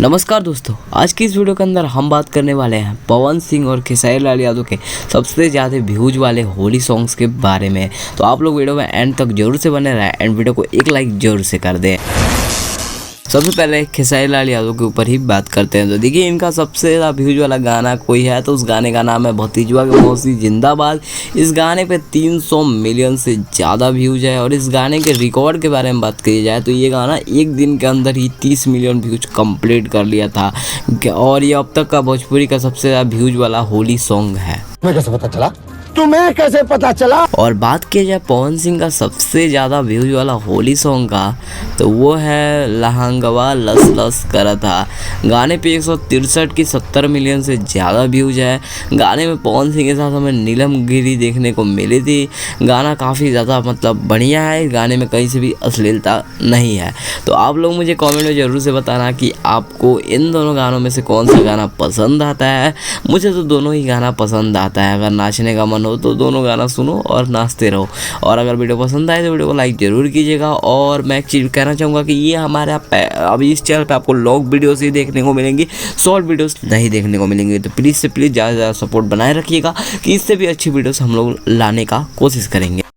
नमस्कार दोस्तों, आज की इस वीडियो के अंदर हम बात करने वाले हैं पवन सिंह और खेसारी लाल यादव के सबसे ज़्यादा व्यूज वाले होली सॉन्ग्स के बारे में। तो आप लोग वीडियो में एंड तक जरूर से बने रहें एंड वीडियो को एक लाइक जरूर से कर दें। सबसे पहले खेसारी लाल यादव के ऊपर ही बात करते हैं। तो देखिए, इनका सबसे ज़्यादा व्यूज वाला गाना कोई है तो उस गाने का नाम है भतीजवा के मौसी जिंदाबाद। इस गाने पे 300 मिलियन से ज़्यादा व्यूज है और इस गाने के रिकॉर्ड के बारे में बात की जाए तो ये गाना एक दिन के अंदर ही 30 मिलियन व्यूज कंप्लीट कर लिया था और ये अब तक का भोजपुरी का सबसे ज़्यादा व्यूज वाला होली सॉन्ग है। तुम्हें कैसे पता चला? और बात की जाए पवन सिंह का सबसे ज़्यादा व्यूज वाला होली सॉन्ग का तो वो है लहंगवा लस लस करा था। गाने पे 163 की 70 मिलियन से ज़्यादा व्यूज है। गाने में पवन सिंह के साथ हमें नीलम गिरी देखने को मिली थी। गाना काफ़ी ज़्यादा बढ़िया है। इस गाने में कहीं से भी अश्लीलता नहीं है। तो आप लोग मुझे कमेंट में ज़रूर से बताना कि आपको इन दोनों गानों में से कौन सा गाना पसंद आता है। मुझे तो दोनों ही गाना पसंद आता है। अगर नाचने का मन हो तो दोनों गाना सुनो और नाचते रहो। और अगर वीडियो पसंद आए तो वीडियो को लाइक ज़रूर कीजिएगा। और मैं एक चीज़ कहना चाहूँगा कि ये हमारे अभी इस चैनल पे आपको लॉन्ग वीडियोस ही देखने को मिलेंगी, शॉर्ट वीडियोस नहीं देखने को मिलेंगी। तो प्लीज़ से प्लीज़ ज़्यादा से ज़्यादा सपोर्ट बनाए रखिएगा कि इससे भी अच्छी वीडियोस हम लोग लाने का कोशिश करेंगे।